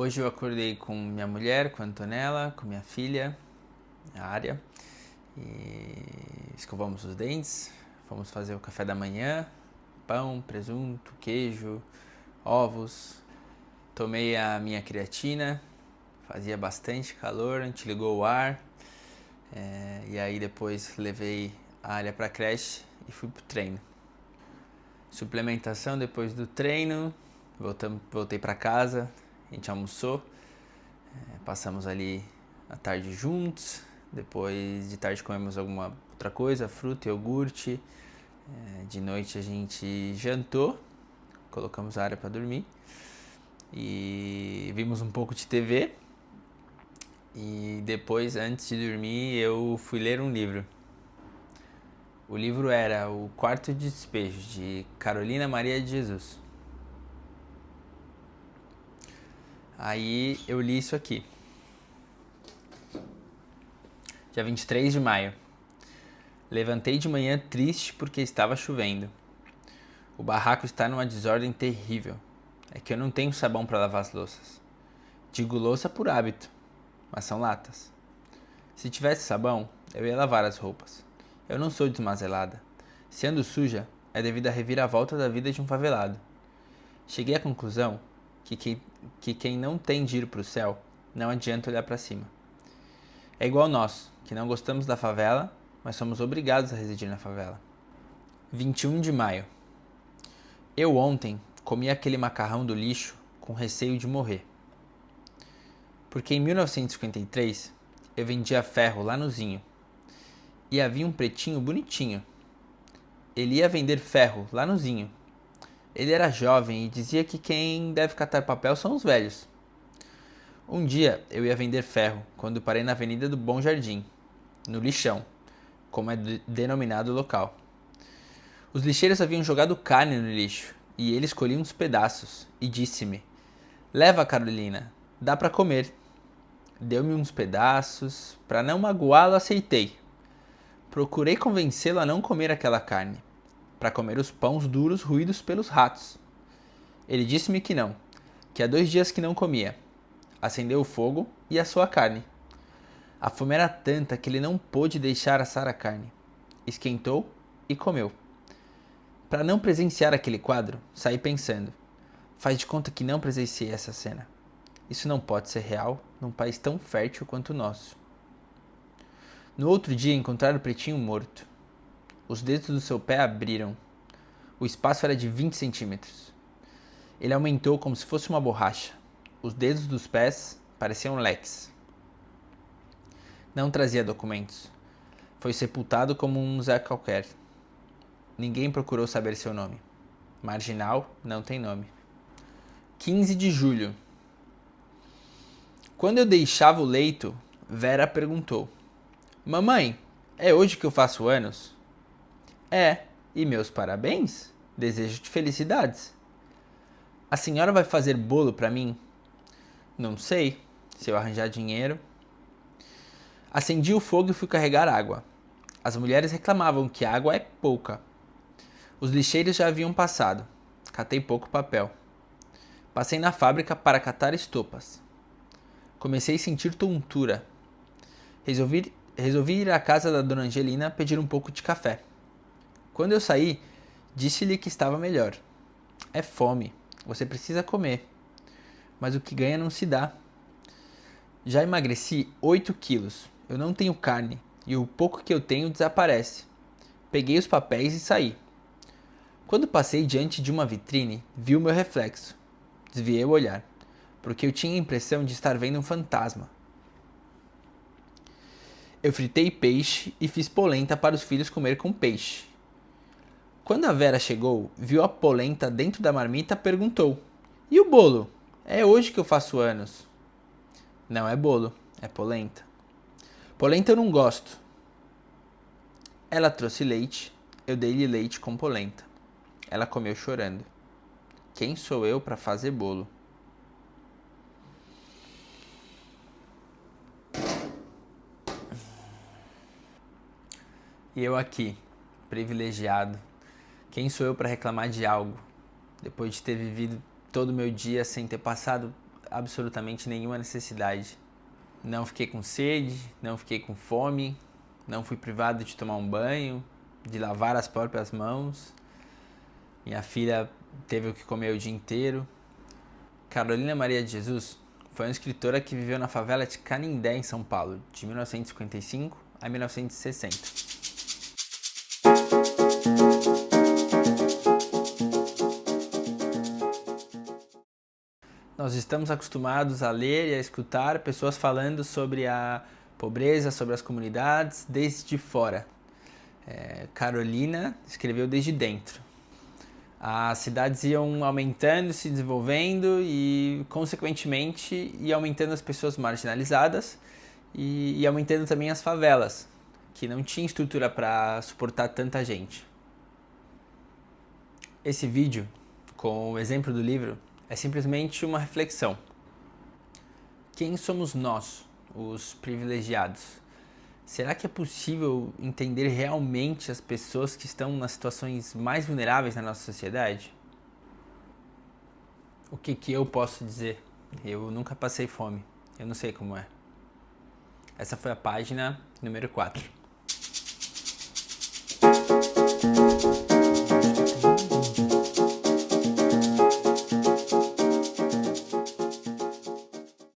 Hoje eu acordei com minha mulher, com a Antonella, com minha filha, a Ária, e escovamos os dentes, fomos fazer o café da manhã, pão, presunto, queijo, ovos. Tomei a minha creatina, fazia bastante calor, a gente ligou o ar, e aí depois levei a Ária para a creche e fui pro treino. Suplementação depois do treino, voltei para casa, a gente almoçou, passamos ali a tarde juntos, depois de tarde comemos alguma outra coisa, fruta, iogurte, de noite a gente jantou, colocamos a Área para dormir e vimos um pouco de TV e depois, antes de dormir, eu fui ler um livro. O livro era O Quarto de Despejo, de Carolina Maria de Jesus. Aí eu li isso aqui. Dia 23 de maio. Levantei de manhã triste porque estava chovendo. O barraco está numa desordem terrível. É que eu não tenho sabão para lavar as louças. Digo louça por hábito, mas são latas. Se tivesse sabão, eu ia lavar as roupas. Eu não sou desmazelada. Se ando suja, é devido à reviravolta da vida de um favelado. Cheguei à conclusão que quem não tem de ir para o céu, não adianta olhar para cima. É igual nós, que não gostamos da favela, mas somos obrigados a residir na favela. 21 de maio. Eu ontem comi aquele macarrão do lixo com receio de morrer. Porque em 1953 eu vendia ferro lá no Zinho. E havia um pretinho bonitinho. Ele ia vender ferro lá no Zinho. Ele era jovem e dizia que quem deve catar papel são os velhos. Um dia eu ia vender ferro quando parei na Avenida do Bom Jardim, no lixão, como é denominado o local. Os lixeiros haviam jogado carne no lixo e ele escolhia uns pedaços e disse-me: "Leva, Carolina, dá para comer." Deu-me uns pedaços, para não magoá-lo aceitei. Procurei convencê-lo a não comer aquela carne, para comer os pães duros roídos pelos ratos. Ele disse-me que não, que há 2 dias que não comia. Acendeu o fogo e assou a carne. A fome era tanta que ele não pôde deixar assar a carne. Esquentou e comeu. Para não presenciar aquele quadro, saí pensando: faz de conta que não presenciei essa cena. Isso não pode ser real num país tão fértil quanto o nosso. No outro dia encontraram o pretinho morto. Os dedos do seu pé abriram. O espaço era de 20 centímetros. Ele aumentou como se fosse uma borracha. Os dedos dos pés pareciam leques. Não trazia documentos. Foi sepultado como um Zé qualquer. Ninguém procurou saber seu nome. Marginal não tem nome. 15 de julho. Quando eu deixava o leito, Vera perguntou: "Mamãe, é hoje que eu faço anos?" "É, e meus parabéns? Desejo-te felicidades." "A senhora vai fazer bolo para mim?" "Não sei, se eu arranjar dinheiro." Acendi o fogo e fui carregar água. As mulheres reclamavam que a água é pouca. Os lixeiros já haviam passado. Catei pouco papel. Passei na fábrica para catar estopas. Comecei a sentir tontura. Resolvi ir à casa da dona Angelina pedir um pouco de café. Quando eu saí, disse-lhe que estava melhor. É fome, você precisa comer. Mas o que ganha não se dá. Já emagreci 8 quilos. Eu não tenho carne e o pouco que eu tenho desaparece. Peguei os papéis e saí. Quando passei diante de uma vitrine, vi o meu reflexo. Desviei o olhar, porque eu tinha a impressão de estar vendo um fantasma. Eu fritei peixe e fiz polenta para os filhos comer com peixe. Quando a Vera chegou, viu a polenta dentro da marmita, perguntou: "E o bolo? É hoje que eu faço anos." "Não é bolo, é polenta." "Polenta eu não gosto." Ela trouxe leite, eu dei-lhe leite com polenta. Ela comeu chorando. Quem sou eu para fazer bolo? E eu aqui, privilegiado. Quem sou eu para reclamar de algo? Depois de ter vivido todo o meu dia sem ter passado absolutamente nenhuma necessidade. Não fiquei com sede, não fiquei com fome, não fui privado de tomar um banho, de lavar as próprias mãos. Minha filha teve o que comer o dia inteiro. Carolina Maria de Jesus foi uma escritora que viveu na favela de Canindé, em São Paulo, de 1955 a 1960. Nós estamos acostumados a ler e a escutar pessoas falando sobre a pobreza, sobre as comunidades, desde fora. Carolina escreveu desde dentro. As cidades iam aumentando, se desenvolvendo e, consequentemente, ia aumentando as pessoas marginalizadas e aumentando também as favelas, que não tinha estrutura para suportar tanta gente. Esse vídeo, com o exemplo do livro, é simplesmente uma reflexão. Quem somos nós, os privilegiados? Será que é possível entender realmente as pessoas que estão nas situações mais vulneráveis na nossa sociedade? O que eu posso dizer? Eu nunca passei fome. Eu não sei como é. Essa foi a página número 4.